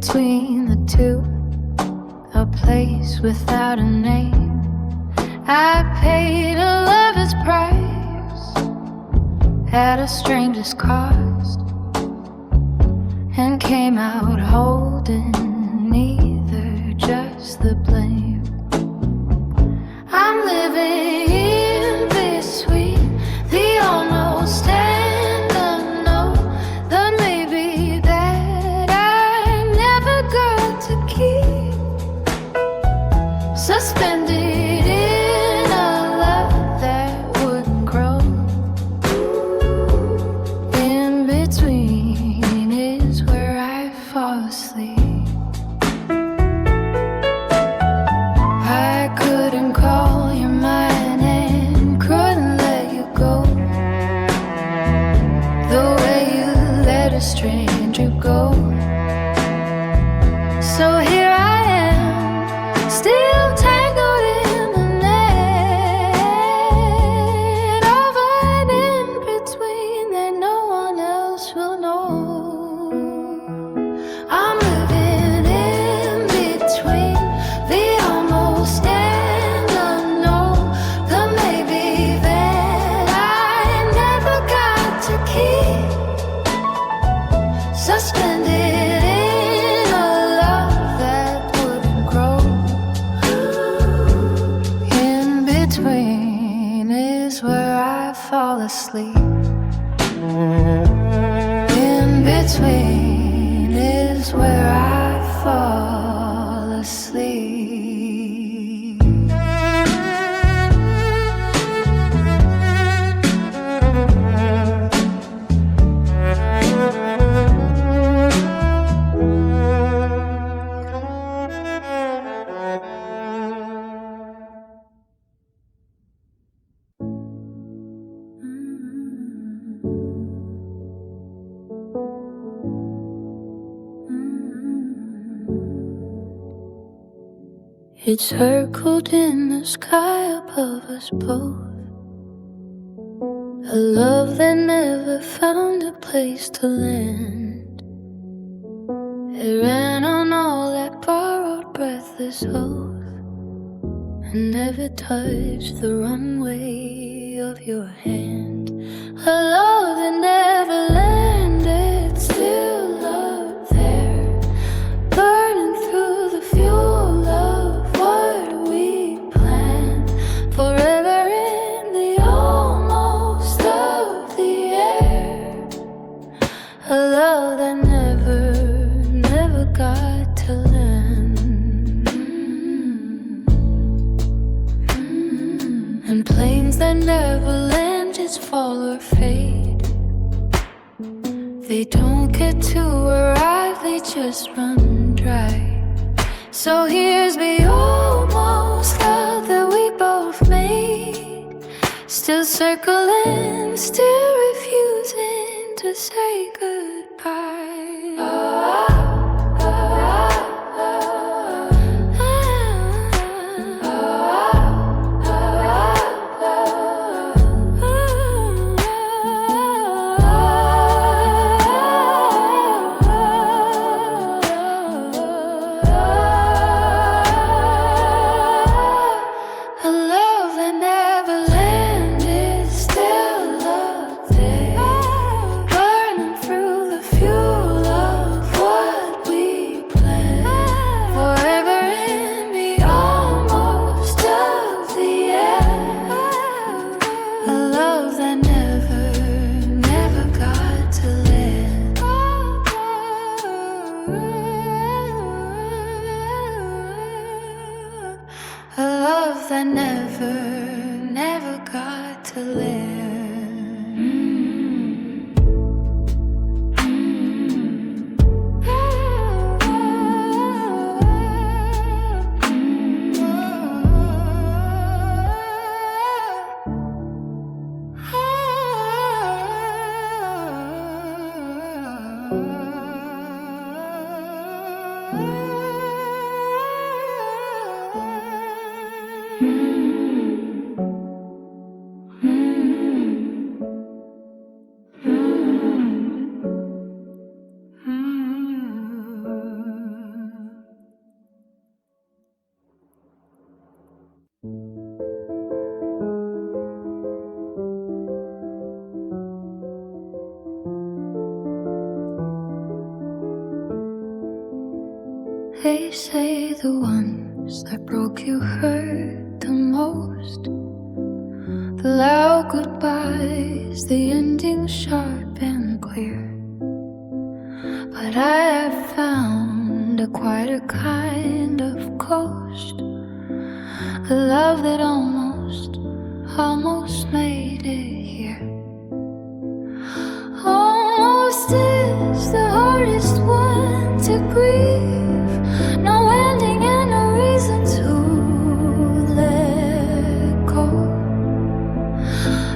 between the two, a place without a name. I paid a lover's price at a stranger's cost, and came out holding neither just the blame. I'm living in between the almost and unknown, the maybe that I never got to keep, suspended in a love that wouldn't grow. In between is where I fall asleep. I couldn't call you mine and couldn't let you go, the way you let a stranger go. So here I am, still tangled in the net of an in between that no one else will know. I'm living in between the almost and unknown, the maybe that I never got to keep, suspended in a love that wouldn't grow. In between is where I fall asleep. In between is where I fall asleep. It circled in the sky above us both, a love that never found a place to land. It ran on all that borrowed breathless oath, and never touched the runway of your hand. A love that never landed, still up there, burning through the fuel of what we planned. Forever in the almost of the air. A love that never got to land. And planes that never land just fall or fade. They don't get to arrive, they just run dry. So here's the almost love that we both made, still circling, still refusing to say goodbye. That never got to live. They say the ones that broke you hurt the most. The loud goodbyes, the ending sharp and clear. But I have found a quieter kind of coast, a love that almost made it here. Almost is the hardest one to grieve. No ending and no reason to let go.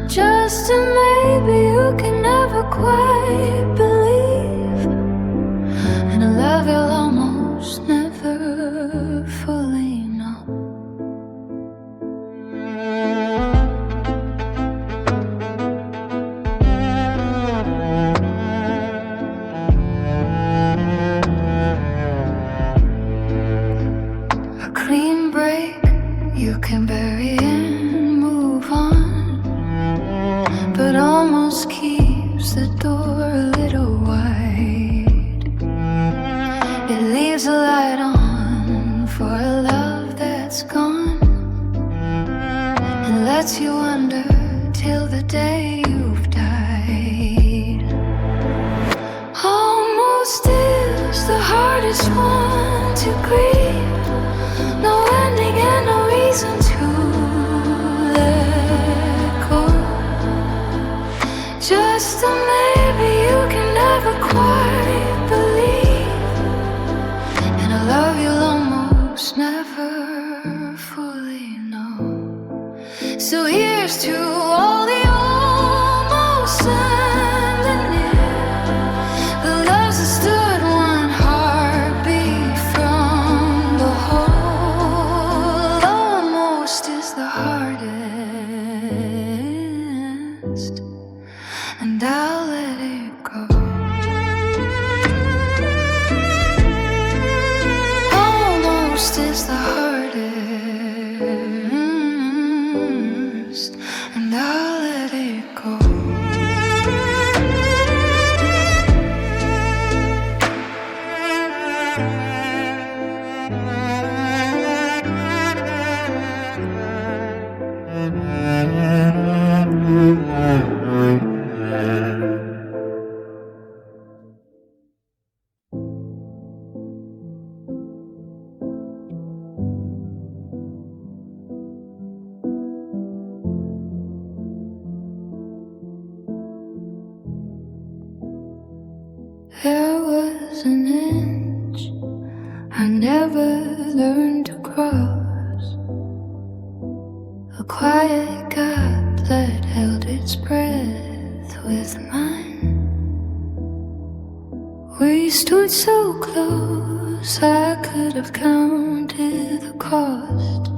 Just a maybe you can never quite believe, and a love you'll almost never fully know. Clean break, you can bury and move on, but almost keeps the door a little wide. It leaves a light on for a love that's gone, and lets you wonder till the day you've died. Almost is the hardest one to grieve. No ending and no reason to let go. Just a maybe you can never quite believe, and a love you'll almost never fully know. So here's to all the almost and the near, the loves that stood one heartbeat from the whole. The hardest, and I'll let it go. Almost is the hardest, and I'll let it go. There was an inch I never learned to cross, a quiet gap that held its breath with mine. We stood so close I could have counted the cost,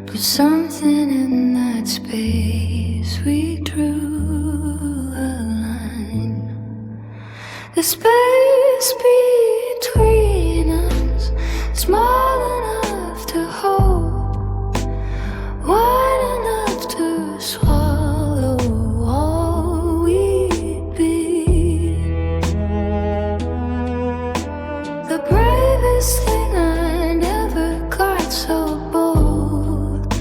but something in that space we drew a line. The space between us, small enough to hold, wide enough to swallow all we'd be. The bravest thing I never got so bold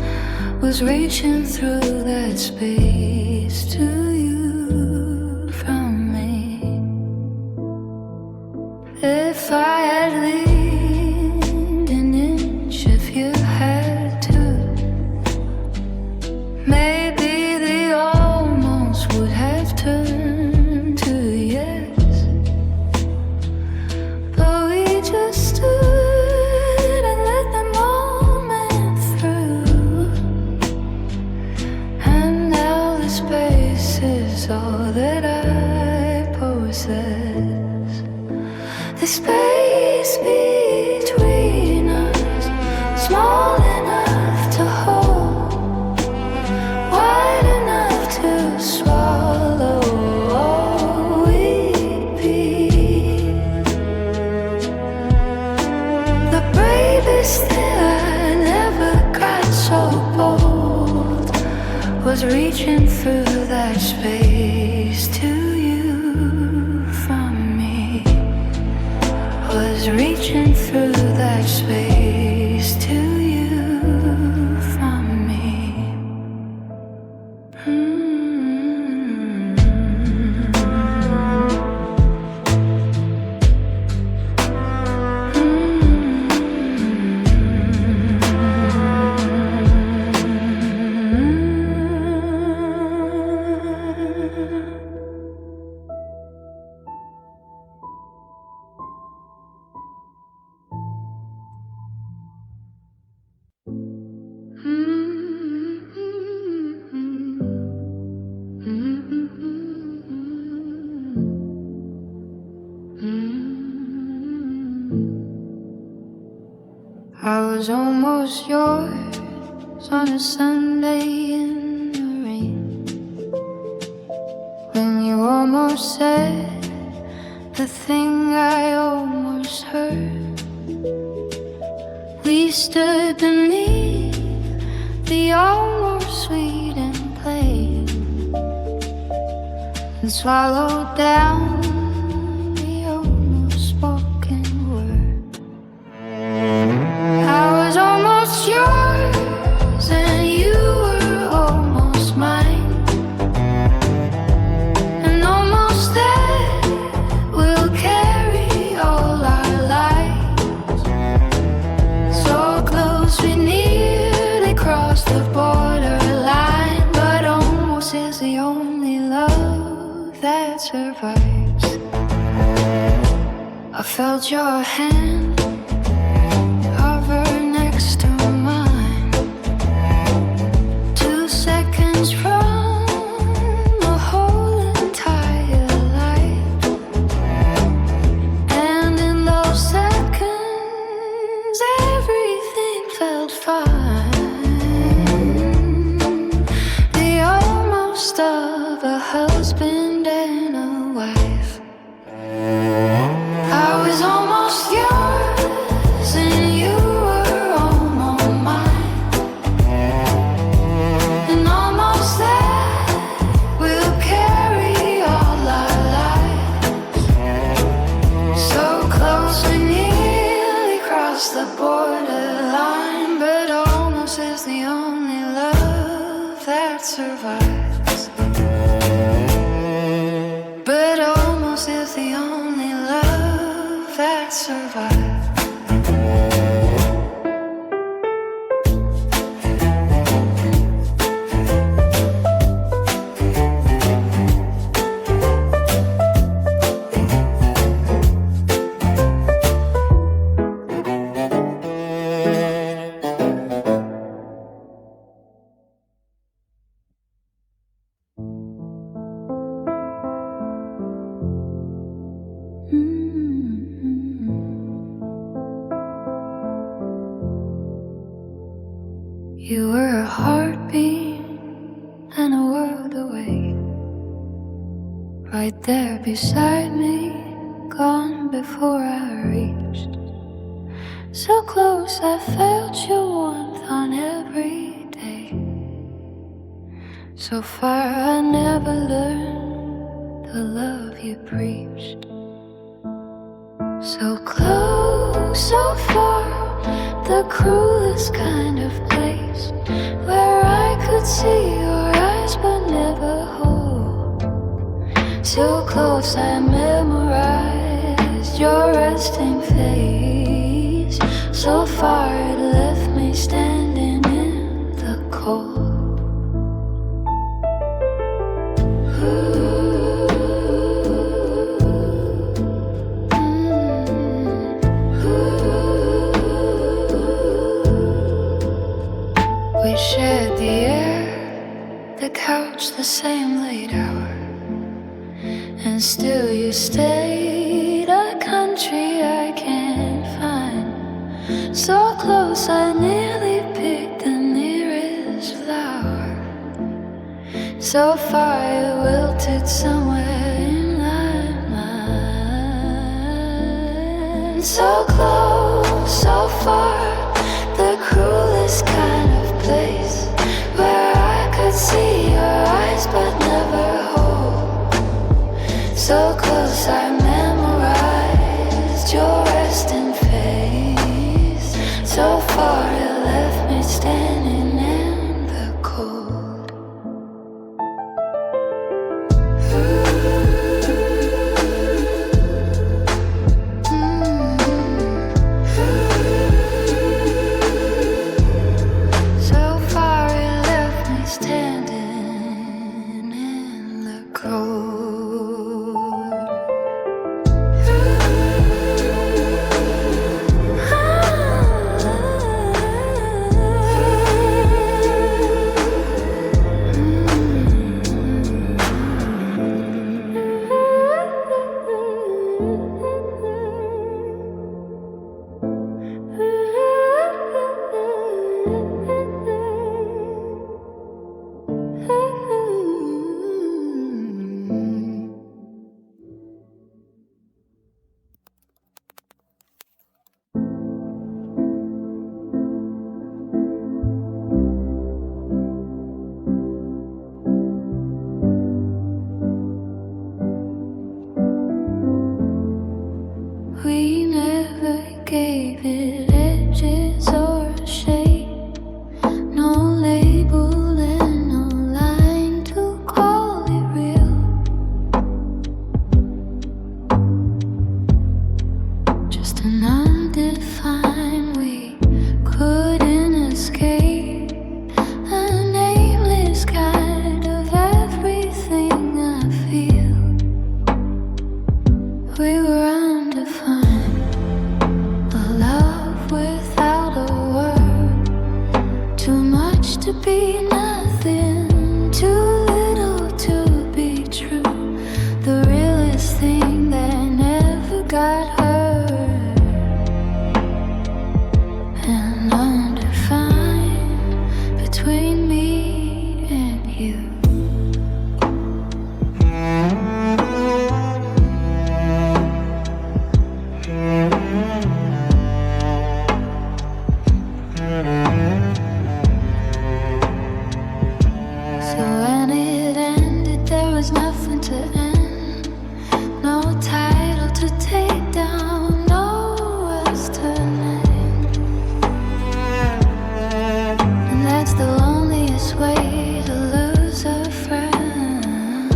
was reaching through that space to you from me. If I had leaned an inch, if you had to, maybe the almost would have turned to yes. But we just stood and let the moment through, and now the space is reaching through that space to you from me. Was reaching through that space to you from me. I was almost yours on a Sunday in the rain, when you almost said the thing I almost heard. We stood beneath the almost sweet and plain, and swallowed down the almost spoken word. I was almost yours and you were almost mine, and almost there we'll carry all our lives. So close we nearly crossed the borderline, but almost is the only love that survives. I felt your hand hover next to mine, 2 seconds from the whole entire life, and in those seconds everything felt fine. The almost of a husband and a wife. I was almost yours and you were almost mine, and almost there we'll carry all our lives. So close we nearly crossed the borderline, but almost is the only love that survives. But almost is the only love that survives. You were a heartbeat and a world away, right there beside me, gone before I reached. So close I felt your warmth on every day. So far I never learned the love you preached. So close, so far, the cruelest kind of place, where I could see your eyes but never hold. So close I memorized your resting face. So far it left me standing in the cold. We shared the air, the couch, the same late hour, and still you stayed, a country I can't find. So close I nearly picked the nearest flower. So far it wilted somewhere in my mind. So close, so far, the cruelest kind of place, where I could see your standing in the cold. So far it left me standing in the cold. We never gave it edges or a shape, no label and no line to call it real. Just an undefined we couldn't escape, a nameless guide of everything I feel. We were undefined, a love without a word. Too much to be nothing, too little to be true. The realest thing that never got heard. And undefined between me and you. So when it ended, there was nothing to end, no title to take down, no else to name. And that's the loneliest way to lose a friend,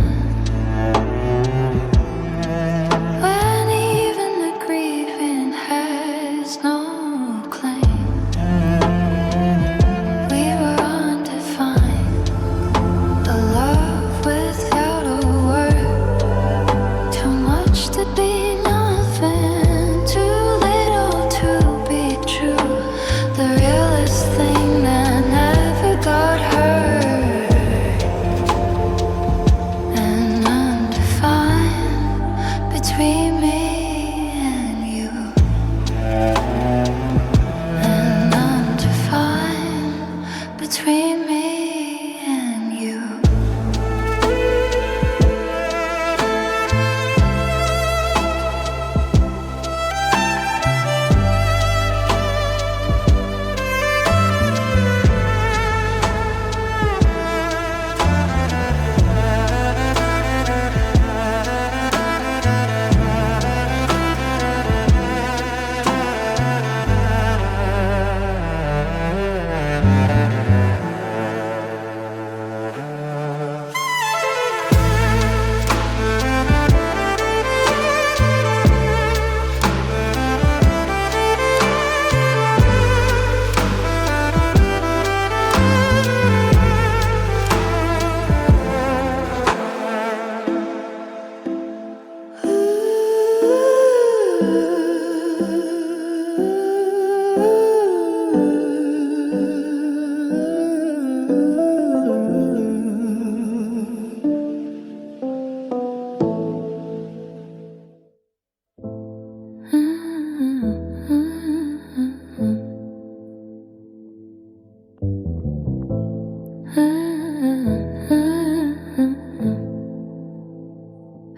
when even the grieving has no claim. We were undefined, a love without a word. Too much to be nothing, too little to be true. The realest thing that never got heard. And undefined between me and you. And undefined between me and you.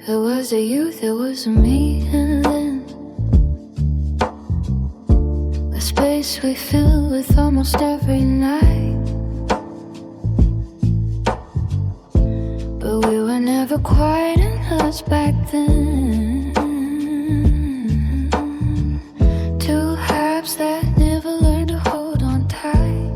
There was a you, there was a me, and then a space we fill with almost every night. But we were never quite in us back then. Two halves that never learned to hold on tight.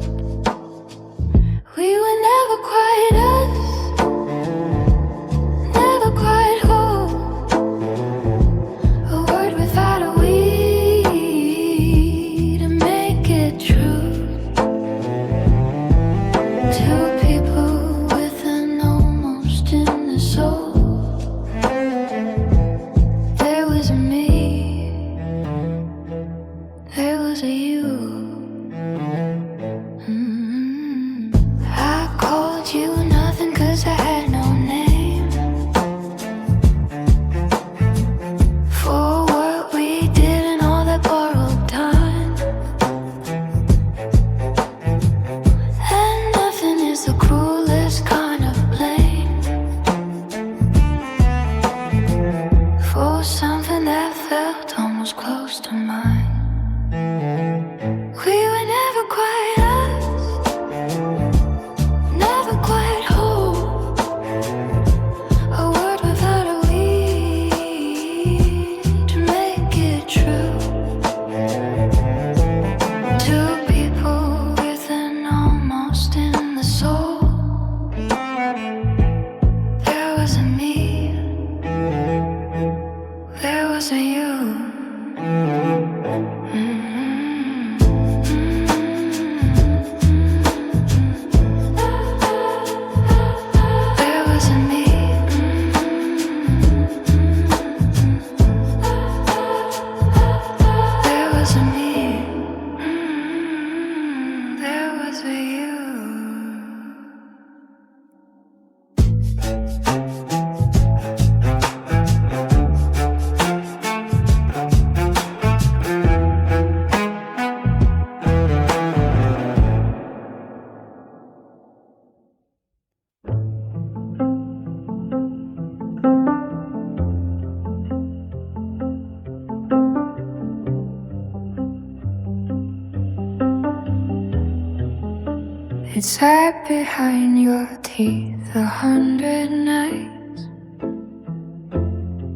It sat behind your teeth 100 nights.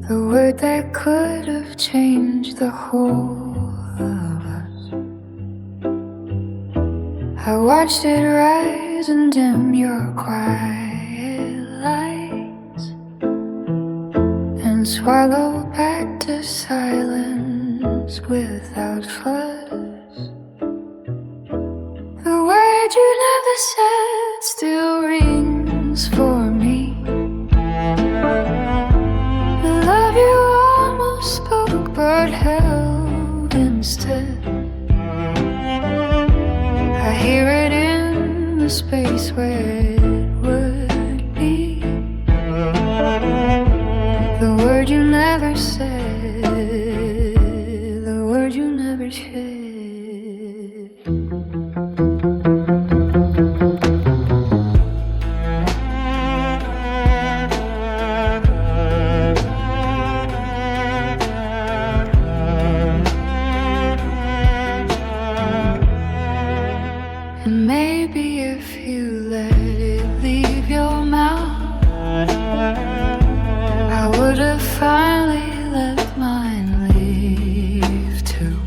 The word that could have changed the whole of us. I watched it rise and dim your quiet lights, and swallow back to silence without fuss. The word you never said still rings for me. The love you almost spoke but held instead. I hear it in the space where it would be. The word you never said, the word you never said. And maybe if you let it leave your mouth, I would have finally let mine leave too.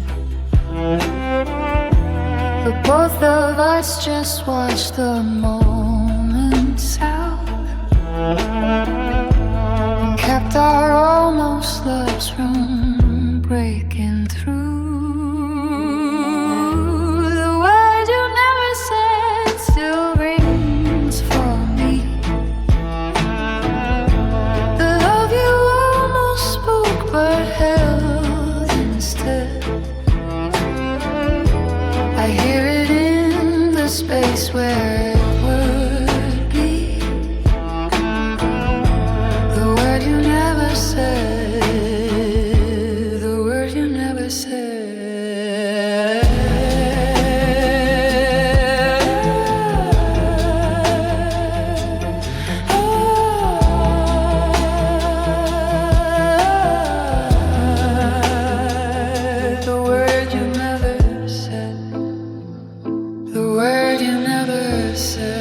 But both of us just watched the moments out and kept our almost loves from breaking through. Space where it would be. The word you never said, the word you never said. The word you never said. The word you never said.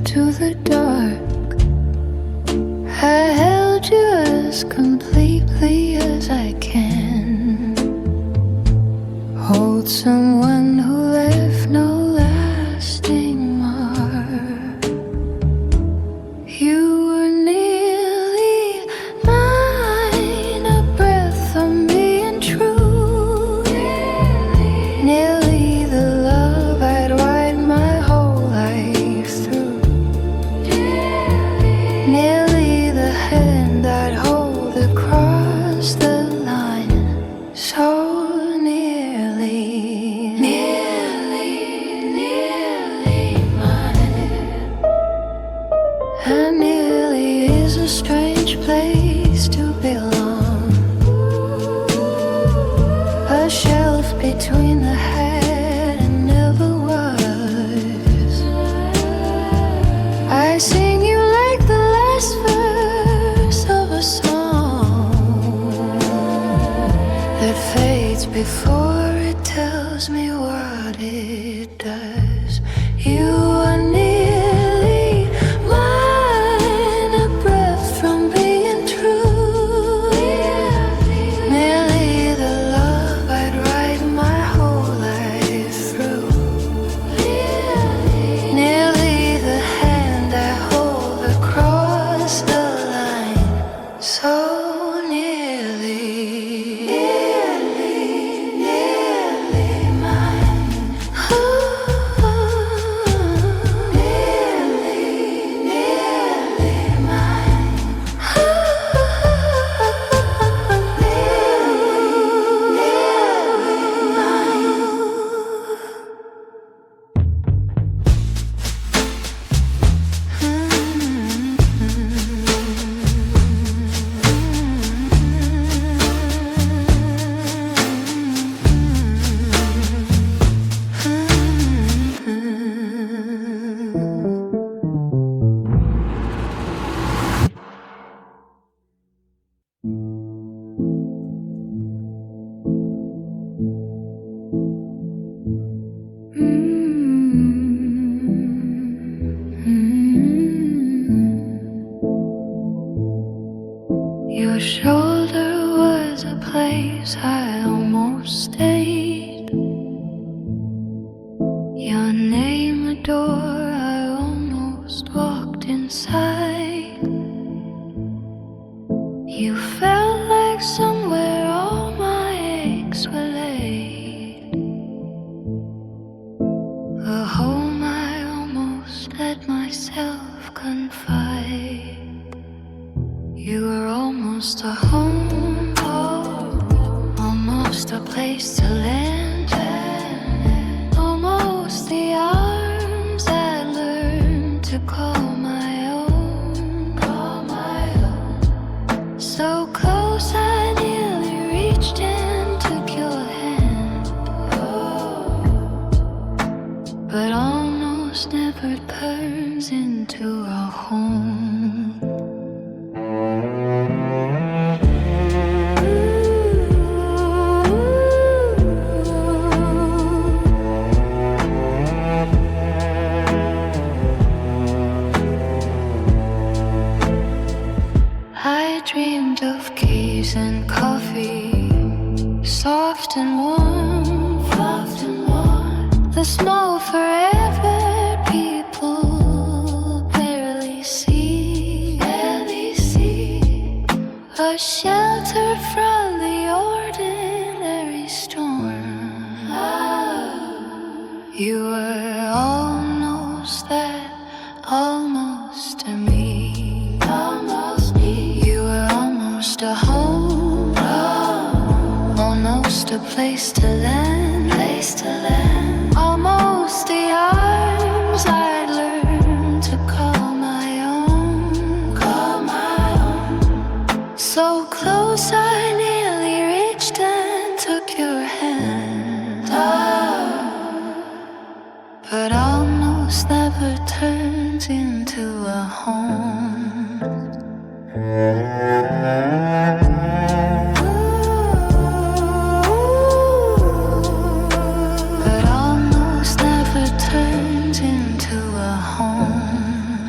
to the dark. I held you as completely as I can. Hold someone who left no lasting mark. You were nearly mine, a breath of being true. Nearly the love I'd write my whole life through. Nearly the hand I'd hold across the line. So nearly, nearly mine. And nearly is a strange place to belong. A shelf between the had and never was. I sing you like the last verse of a song that fades before it tells me what it does. You are nearly mine, a breath from being true. Nearly the love I'd write my whole life through. Nearly the hand I hold across the line. So nearly, nearly mine. Nearly mine. Your shoulder was a place I almost stayed. Your name a door I almost walked inside. You felt like somewhere all my aches were laid. A home I almost let myself confide. You were almost a home, almost a place to land, almost the arms I learned to call my own, So close I nearly reached and took your hand, but almost never turns into a home. I dreamed of caves and coffee, soft and warm, the small forever people barely see, a shelter from the ordinary storm. You were almost that, almost to me. You were almost a home, almost a place to land, almost the arms I'd learned to call my own, So close I nearly reached and took your hand, but almost never turns into a home. But almost never turns into a home.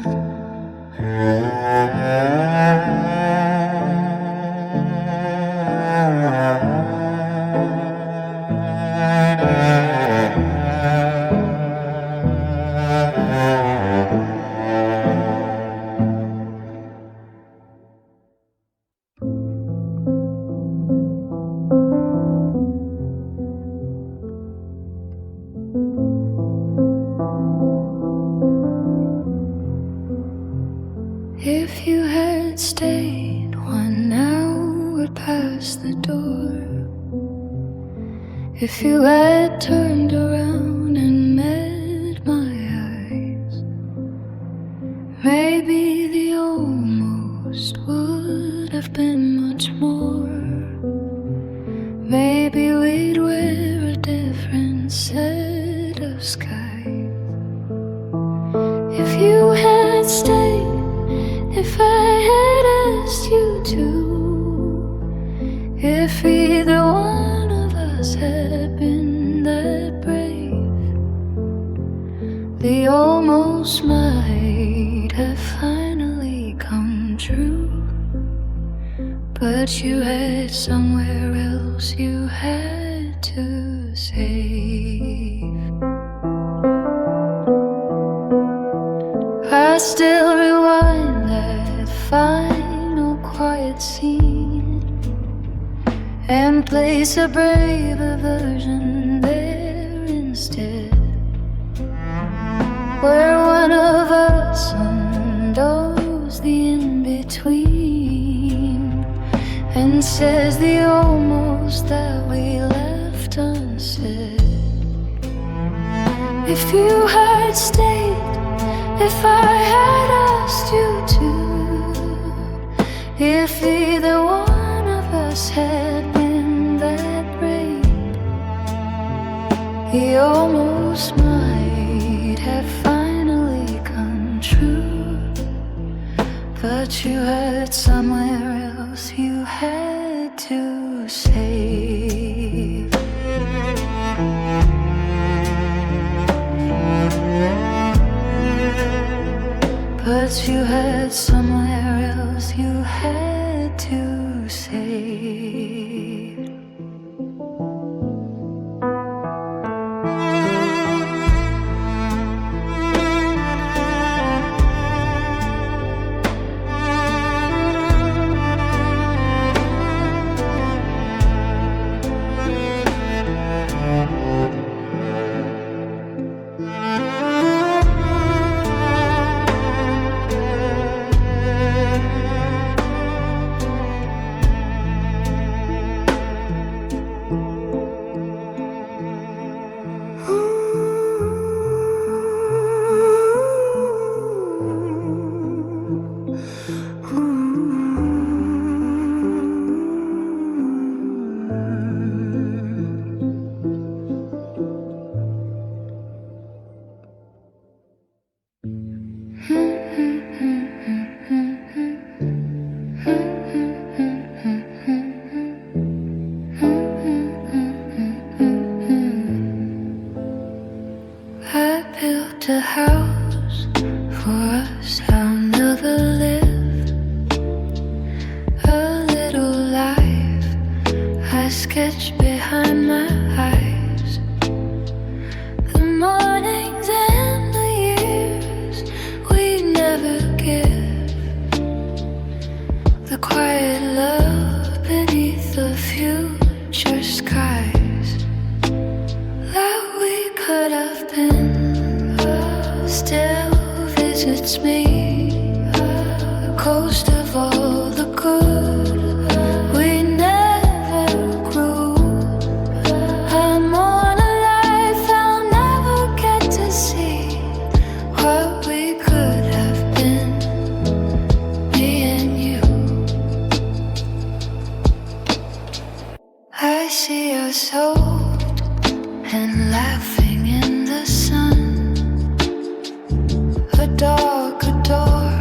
If you had stayed 1 hour past the door, if you had turned around and met my eyes, maybe the almost would have been much more. Maybe we'd wear a different set of skies. If you had stayed, if I had asked you to, if either one of us had been that brave, the almost might have finally come true. But you had somewhere else you had to save. I still rewind that final quiet scene and place a braver version there instead, where one of us undoes the in-between and says the almost that we left unsaid. If you had stayed, if I had asked you to, if either one of us had been that brave, the almost might have finally come true. But you had somewhere else you had to save. But you had somewhere else you had to save. A house for us, I'll never live a little life I sketch behind my eyes. The mornings and the years we never give, the quiet love beneath the future skies that we could have been still visits me, the coast of all the good we never grew. I'm on a life I'll never get to see what we could have been, me and you. I see us old and laughing in the sun, a dark door,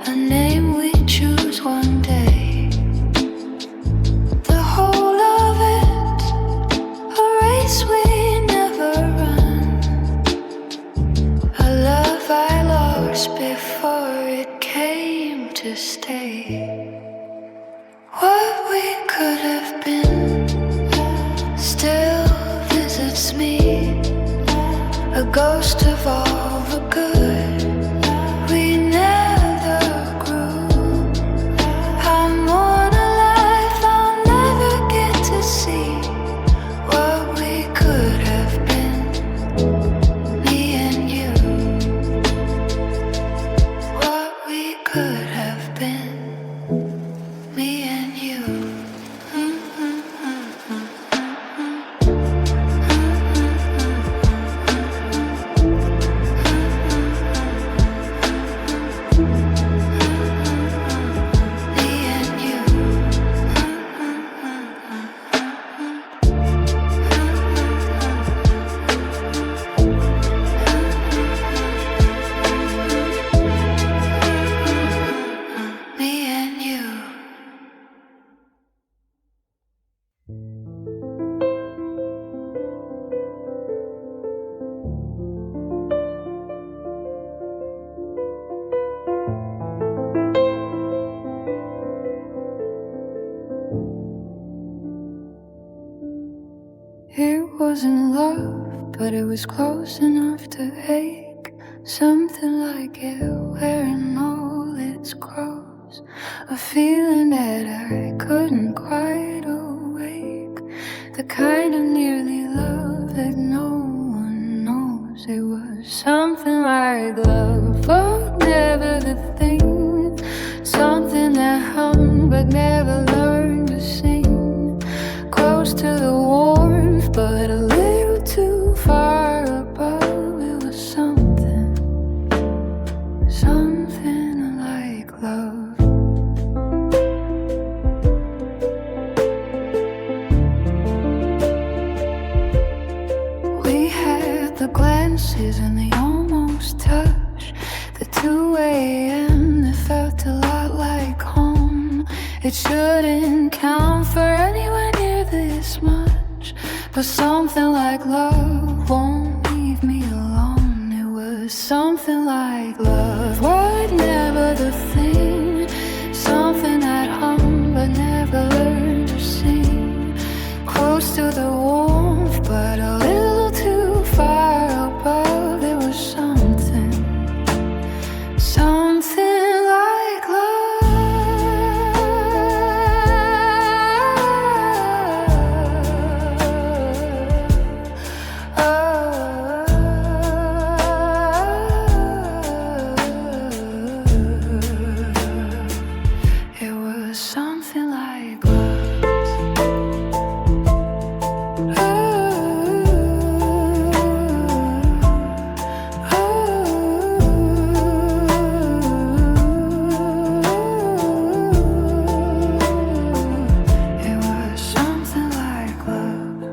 a name we choose one day. The whole of it, a race we never run, a love I lost before it came to stay. What we could have been still visits me, a ghost of all the good we never grew. I'm on a life I'll never get to see what we could have been, me and you. What we could It wasn't love, but it was close enough to ache. Something like it wearing all its clothes. A feeling that I couldn't quite awake. The kind of nearly love that no one knows. It was something like love, but never the thing. Something that hummed but never learned to sing. Close to the warmth, but a little too far above. It was something like love. We had the glances and the almost touch. The 2 a.m. that felt a lot like home. It shouldn't count for anywhere near this much, but something like love won't leave me alone. It was something like love, what never the thing. Something that hummed but never learned to sing. Close to the warmth, but a little too far above. It was something like love. It was something like love. It was something like love.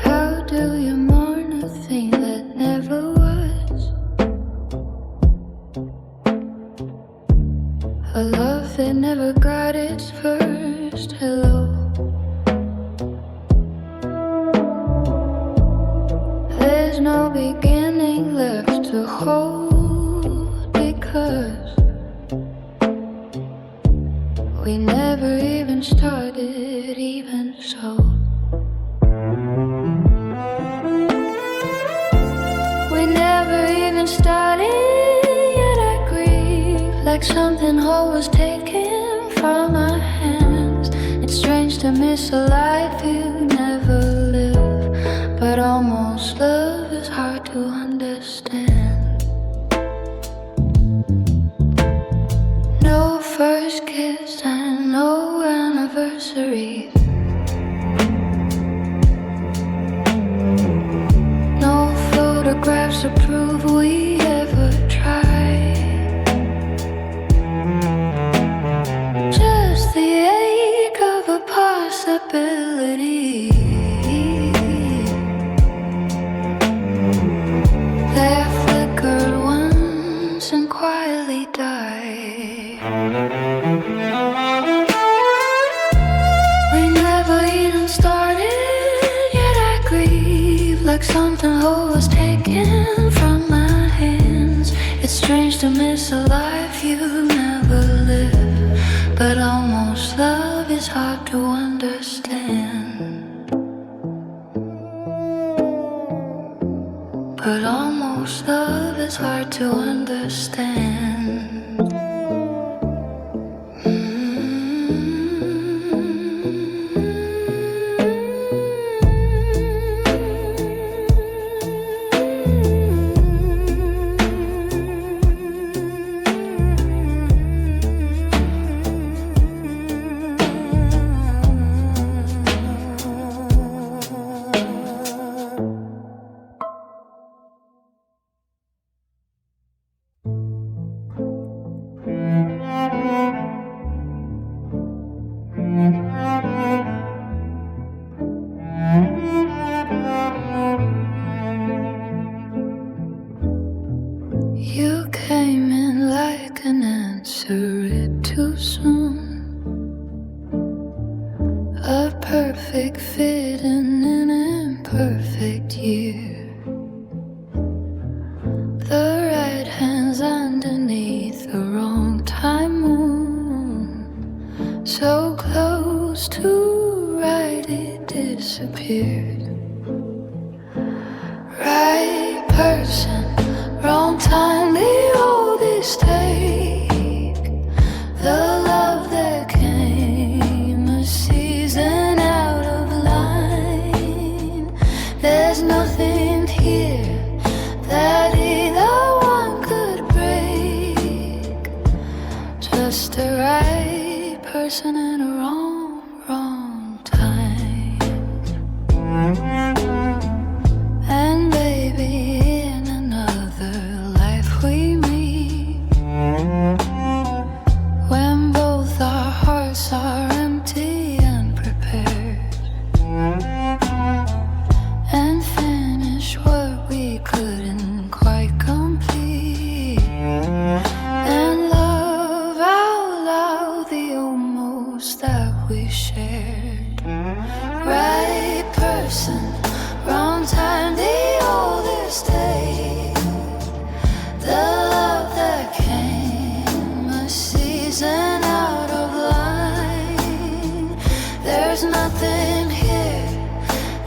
How do you mourn a thing that never was? A love that never got its first hello. There's no beginning left to hold, because we never even started, even so. We never even started, yet I grieve like something whole was taken from our hands. It's strange to miss a life you never live, but almost love is hard to understand. No first kiss and no anniversary. No photographs to prove we ever tried. Just the ache of a possibility that flickered once and quietly died. We never even started, yet I grieve like something whole was taken from my hands. It's strange to miss a life you never lived, but almost love is hard to understand, but almost love is hard to understand. You came in like an answer, it too soon. A perfect fit in an imperfect year. The right hand's underneath the wrong time moon. So close to right, it disappeared. Right person, wrong time, the oldest take. The love that came a season out of line. There's nothing here that either one could break. Just a right person and a wrong time. And baby, in another life we meet, when both our hearts are empty and prepared, and finish what we couldn't quite complete, and love out loud the almost that we shared. Right person, wrong time, the oldest day. The love that came a season out of line. There's nothing here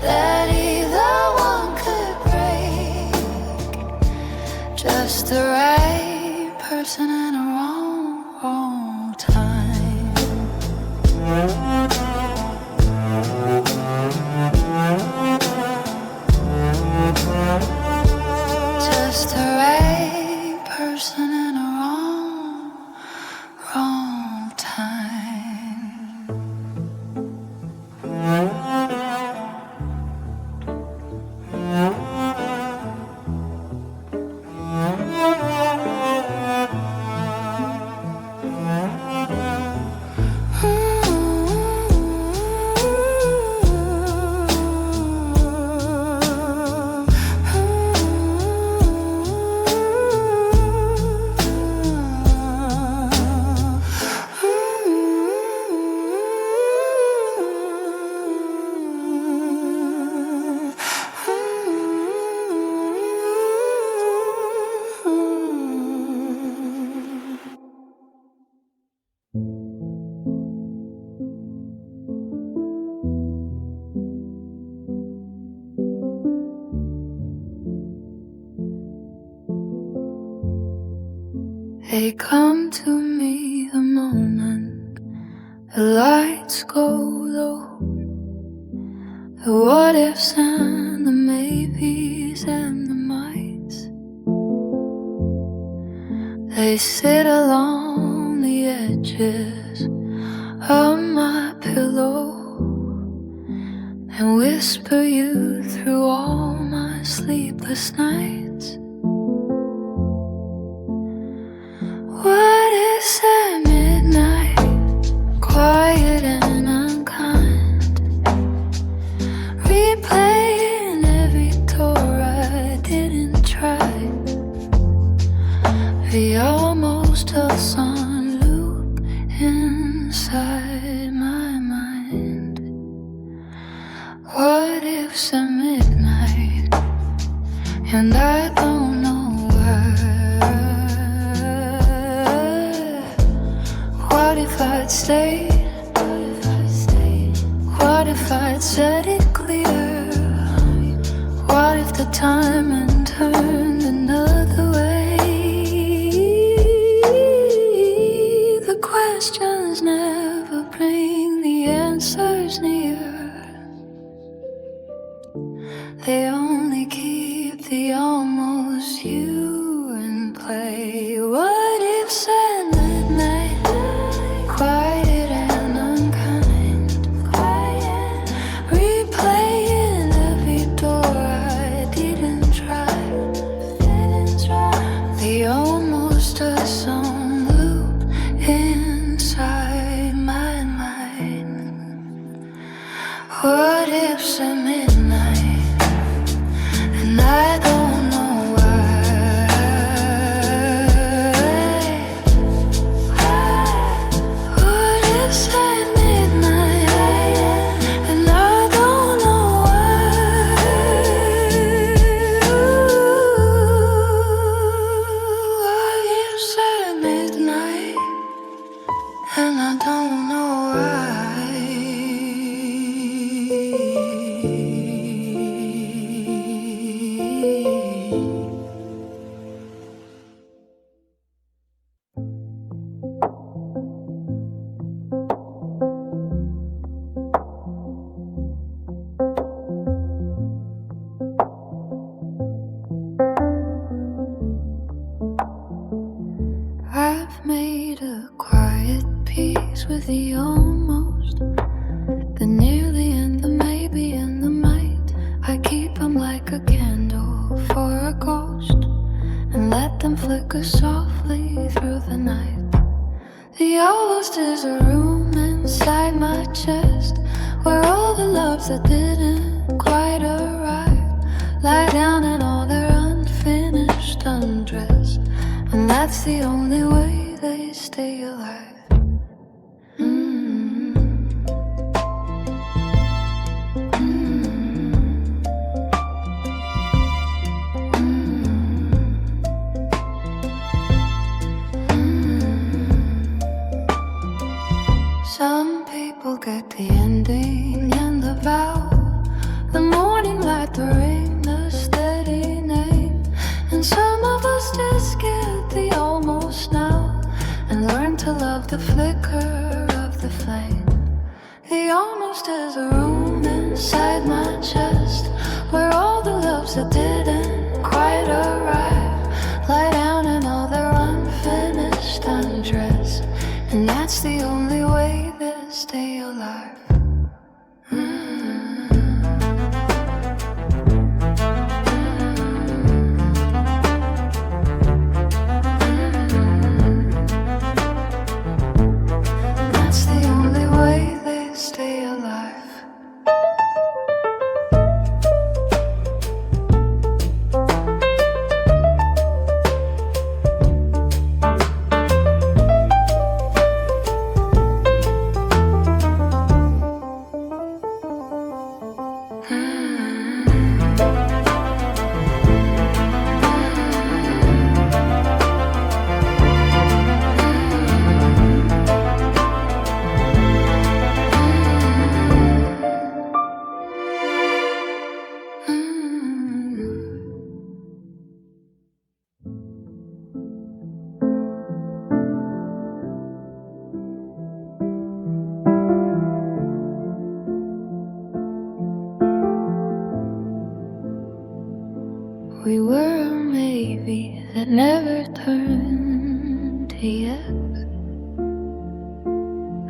that either one could break. Just the right person and a wrong time. Just the right person and a wrong time. They come to me the moment the lights go low. The what-ifs and the maybes and the mights. They sit along the edges of my pillow and whisper you through all my sleepless nights. What is at midnight, quiet and unkind, replaying every door I didn't try. The almost else on loop inside my mind. What if's at midnight and I don't know why. What if I'd stayed? if I'd said it clear? What if the timing turned another way? The questions never bring the answers near. They only keep the almost you in play. What if at midnight, quiet and unkind, replaying every door I didn't try. The almost does on loop inside my mind. What if at midnight? And I don't know why. What if at midnight? And I don't know why. What if at midnight? And I don't know why. I've made a quiet peace with the almost, the nearly and the maybe and the might. I keep them like a candle for a ghost and let them flicker softly through the night. The almost is a room inside my chest where all the loves that didn't quite arrive lie down in all their unfinished undress. And that's the only way they stay alive. Some people get the ending and the vow, the morning light, the ring, the steady name. And some of us just get the almost now and learn to love the flicker of the flame. The almost is a room inside my chest where all the loves that didn't quite arrive lie down in all their unfinished undress. And that's the only way they stay alive. That's the only way they stay alive. We were a maybe that never turned to yes,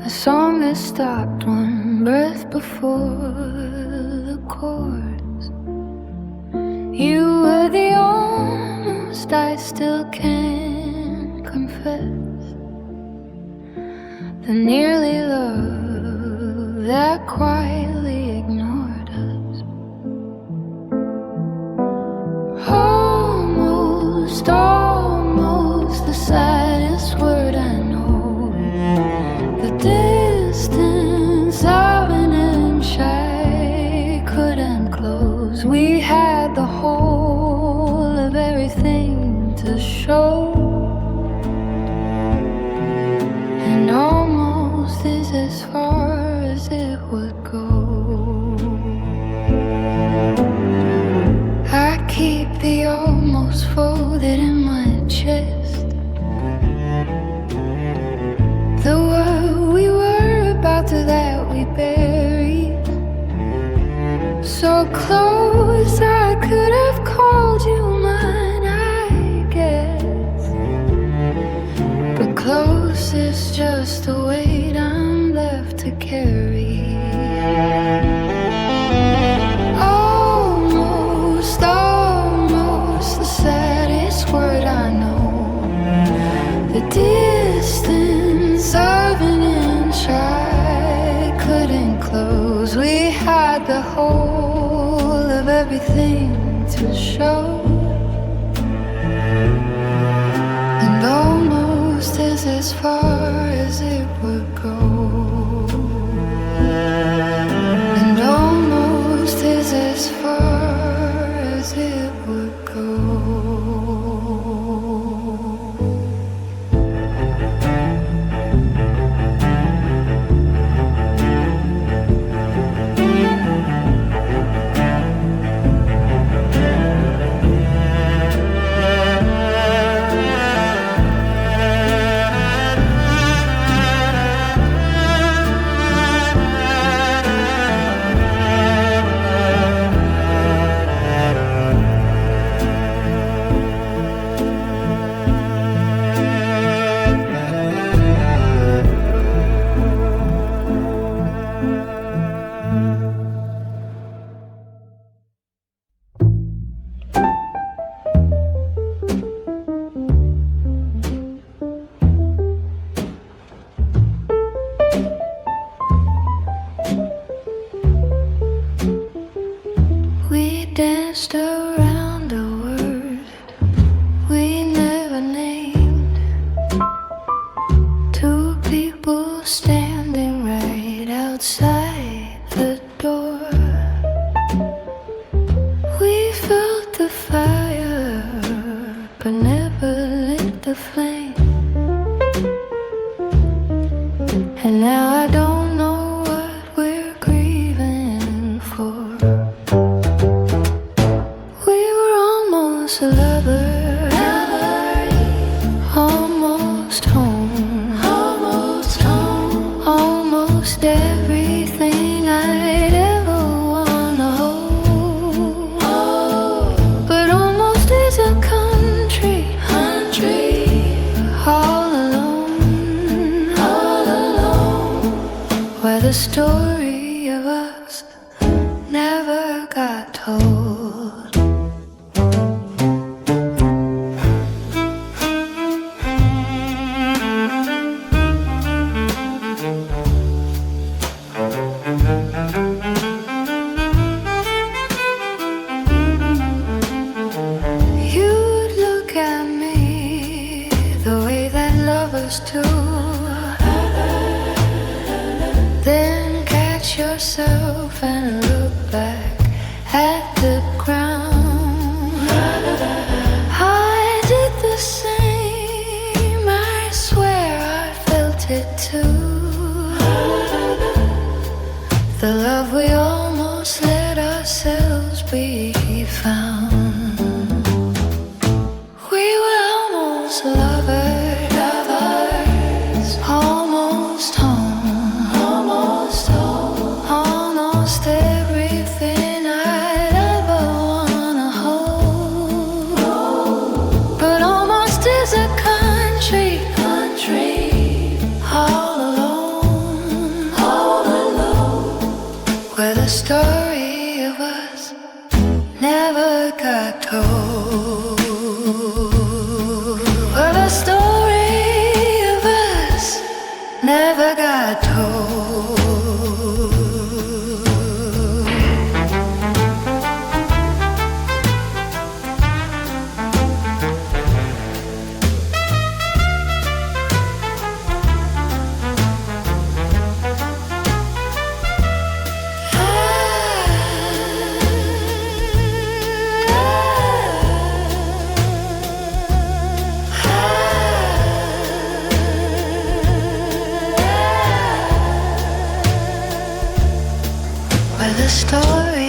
a song that stopped one breath before the chorus. You were the almost I still can't confess, the nearly love that quietly ignored us. Almost the saddest word I know. The distance of an inch I couldn't close. We had the whole of everything to show, and almost is as far as it would go. so close, I could have called you mine, I guess. But close is just the weight I'm left to carry. Almost, almost the saddest word I know. The distance of an inch I couldn't close. We had the whole of everything to show, and almost is as far as it would go, and almost is as far as it would go. We danced around a word we never named. Two people standing right outside the door. We felt the fire, but never lit the flame. And now I don't know what we're grieving for. Almost a lover, almost home, almost everything I'd ever wanna hold. But almost is a country, all alone, where the story of us never got told. Then catch yourself and look back at the ground. I did the same, I swear I felt it too. The love we almost let ourselves be found. We were almost lovers. Almost home, almost everything I'd ever wanna hold. But almost is a country, all alone, where the story of us never got told. Where the story of us never got told. The story